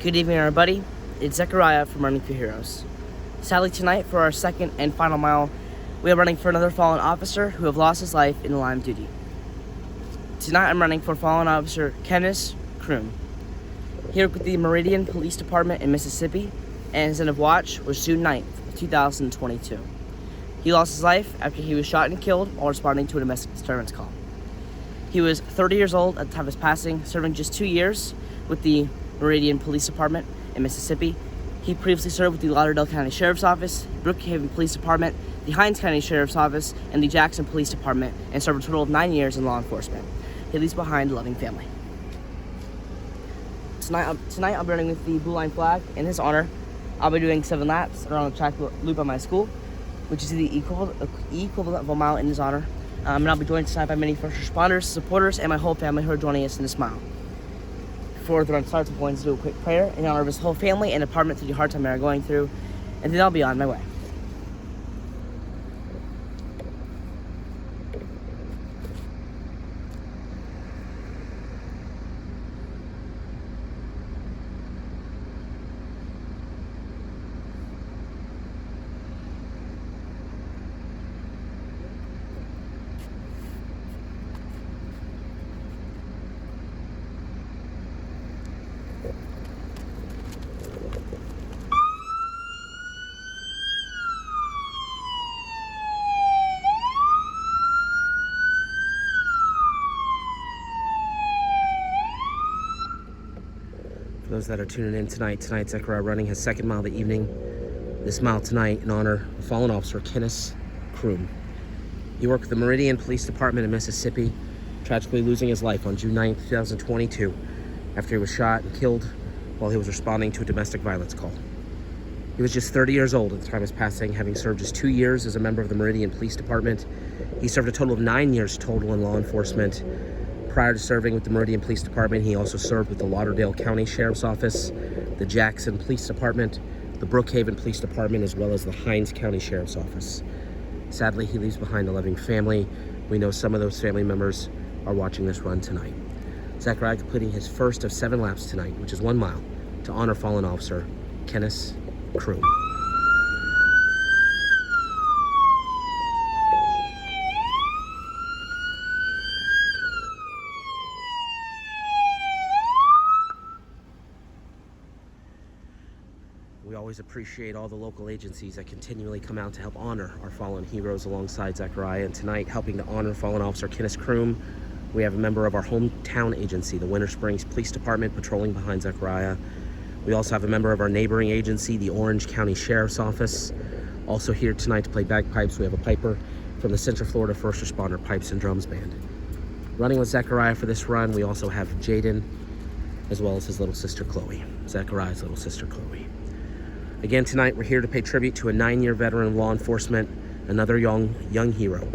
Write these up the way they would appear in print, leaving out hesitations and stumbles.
Good evening, everybody. It's Zechariah from Running for Heroes. Sadly, tonight, for our second and final mile, we are running for another fallen officer who have lost his life in the line of duty. Tonight, I'm running for fallen officer Kennis Croom. Here with the Meridian Police Department in Mississippi, and his end of watch was June 9th, 2022. He lost his life after he was shot and killed while responding to a domestic disturbance call. He was 30 years old at the time of his passing, serving just 2 years with the Meridian Police Department in Mississippi. He previously served with the Lauderdale County Sheriff's Office, Brookhaven Police Department, the Hinds County Sheriff's Office, and the Jackson Police Department, and served a total of 9 years in law enforcement. He leaves behind a loving family. Tonight I'll be running with the Blue Line flag in his honor. I'll be doing 7 laps around the track loop at my school, which is the equivalent of a mile in his honor. And I'll be joined tonight by many first responders, supporters, and my whole family who are joining us in this mile. Before the run starts, I'm going to do a quick prayer in honor of his whole family and department through the hard time they are going through, and then I'll be on my way. For those that are tuning in tonight, Zechariah running his second mile of the evening. This mile tonight in honor of fallen officer Kennis Croom. He worked with the Meridian Police Department in Mississippi, tragically losing his life on June 9th, 2022, after he was shot and killed while he was responding to a domestic violence call. He was just 30 years old at the time of his passing, having served just 2 years as a member of the Meridian Police Department. He served a total of 9 years total in law enforcement. Prior to serving with the Meridian Police Department, he also served with the Lauderdale County Sheriff's Office, the Jackson Police Department, the Brookhaven Police Department, as well as the Hinds County Sheriff's Office. Sadly, he leaves behind a loving family. We know some of those family members are watching this run tonight. Zechariah completing his first of 7 laps tonight, which is 1 mile, to honor fallen officer Kennis Croom. We always appreciate all the local agencies that continually come out to help honor our fallen heroes alongside Zechariah. And tonight, helping to honor fallen officer Kennis Croom, we have a member of our hometown agency, the Winter Springs Police Department, patrolling behind Zechariah. We also have a member of our neighboring agency, the Orange County Sheriff's Office. Also here tonight to play bagpipes, we have a piper from the Central Florida First Responder Pipes and Drums Band. Running with Zechariah for this run, we also have Jaden, as well as his little sister Chloe, Zechariah's little sister Chloe. Again, tonight we're here to pay tribute to a 9-year veteran of law enforcement, another young hero,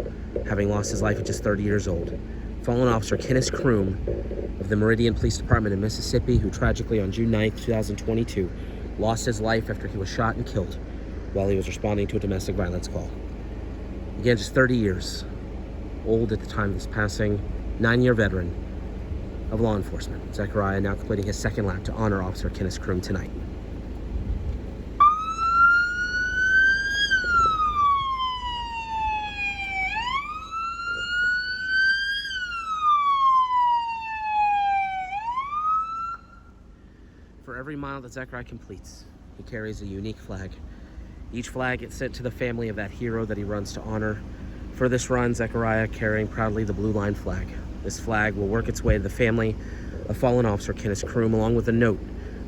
having lost his life at just 30 years old. Fallen officer Kennis Croom of the Meridian Police Department in Mississippi, who tragically on June 9th, 2022, lost his life after he was shot and killed while he was responding to a domestic violence call. Again, just 30 years old at the time of his passing, 9-year veteran of law enforcement. Zechariah now completing his second lap to honor officer Kennis Croom tonight. For every mile that Zechariah completes, he carries a unique flag. Each flag gets sent to the family of that hero that he runs to honor. For this run, Zechariah carrying proudly the Blue Line flag. This flag will work its way to the family of fallen officer Kennis Croom, along with a note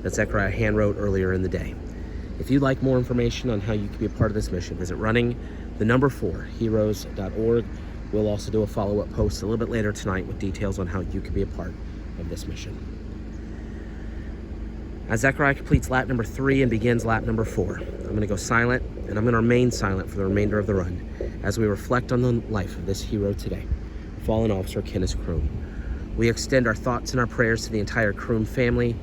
that Zechariah handwrote earlier in the day. If you'd like more information on how you can be a part of this mission, visit running4heroes.org. We'll also do a follow-up post a little bit later tonight with details on how you can be a part of this mission. As Zechariah completes lap number 3 and begins lap number 4, I'm going to go silent, and I'm going to remain silent for the remainder of the run as we reflect on the life of this hero today, fallen officer Kennis Croom. We extend our thoughts and our prayers to the entire Croom family.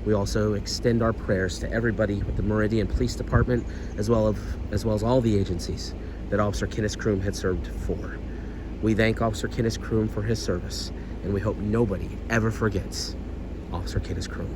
We also extend our prayers to everybody with the Meridian Police Department, as well as all the agencies that Officer Kennis Croom had served for. We thank Officer Kennis Croom for his service, and we hope nobody ever forgets Officer Kennis Croom.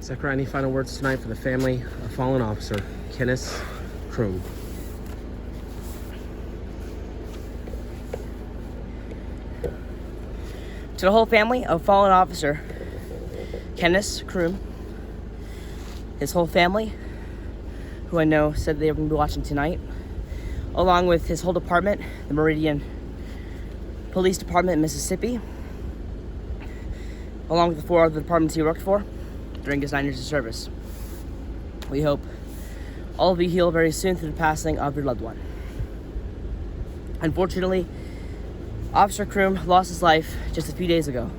Zachariah, any final words tonight for the family of fallen officer Kennis Croom? To the whole family of fallen officer Kennis Croom, his whole family, who I know said they were going to be watching tonight, along with his whole department, the Meridian Police Department in Mississippi, along with the 4 other departments he worked for during his 9 years of service. We hope all of you heal very soon through the passing of your loved one. Unfortunately, Officer Croom lost his life just a few days ago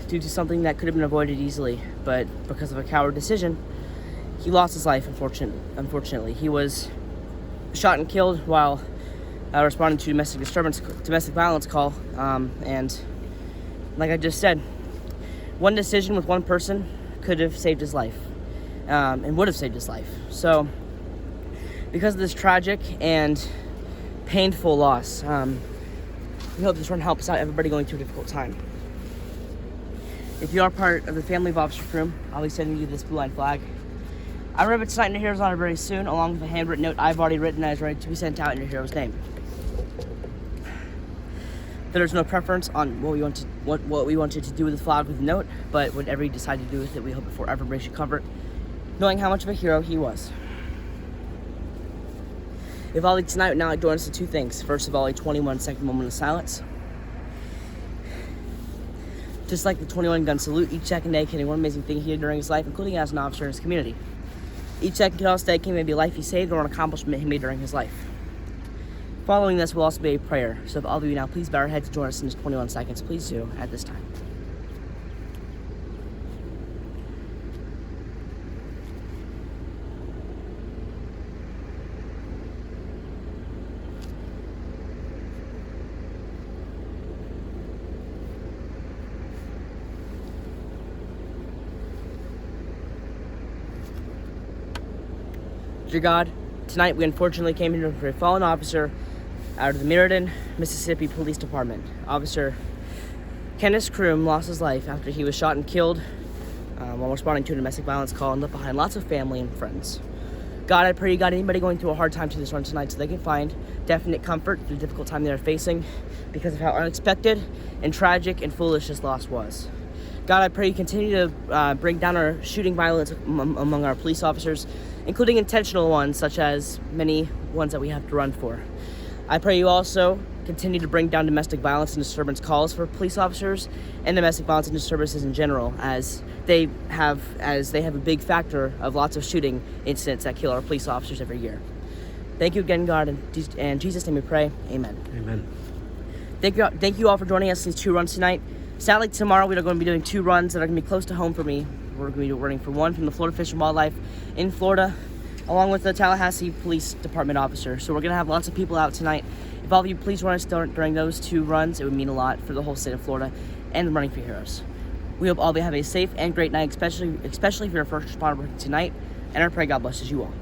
due to something that could have been avoided easily, but because of a coward decision, he lost his life, unfortunately. He was shot and killed while responding to domestic violence call, and like I just said, one decision with one person could have saved his life, and would have saved his life. So, because of this tragic and painful loss, we hope this run helps out everybody going through a difficult time. If you are part of the family of Officer Croom, I'll be sending you this blue line flag. I remember tonight in your hero's honor very soon, along with a handwritten note I've already written that is ready to be sent out in your hero's name. There's no preference on what we wanted to do with the flag with the note, but whatever you decide to do with it, we hope it forever brings you comfort, knowing how much of a hero he was. If all tonight would now like to join us in 2 things. First of all, a 21-second moment of silence. Just like the 21-gun salute, each second dedicating one amazing thing he did during his life, including as an officer in his community. Each second could also dedicate maybe a life he saved or an accomplishment he made during his life. Following this will also be a prayer. So if all of you now please bow your heads to join us in this 21 seconds, please do at this time. Dear God, tonight we unfortunately came here for a fallen officer out of the Meridian, Mississippi Police Department. Officer Kennis Croom lost his life after he was shot and killed while responding to a domestic violence call and left behind lots of family and friends. God, I pray you got anybody going through a hard time to this run tonight so they can find definite comfort through the difficult time they're facing because of how unexpected and tragic and foolish this loss was. God, I pray you continue to bring down our shooting violence among our police officers, including intentional ones, such as many ones that we have to run for. I pray you also continue to bring down domestic violence and disturbance calls for police officers and domestic violence and disturbances in general, as they have a big factor of lots of shooting incidents that kill our police officers every year. Thank you again, God, and in Jesus' name we pray. Amen. Amen. Thank you all for joining us in these 2 runs tonight. Sadly, tomorrow we are going to be doing 2 runs that are going to be close to home for me. We're going to be running for one from the Florida Fish and Wildlife in Florida, along with the Tallahassee Police Department officer. So we're going to have lots of people out tonight. If all of you please join us during those 2 runs, it would mean a lot for the whole state of Florida and Running for Heroes. We hope all of you have a safe and great night, especially if you're a first responder working tonight, and I pray God blesses you all.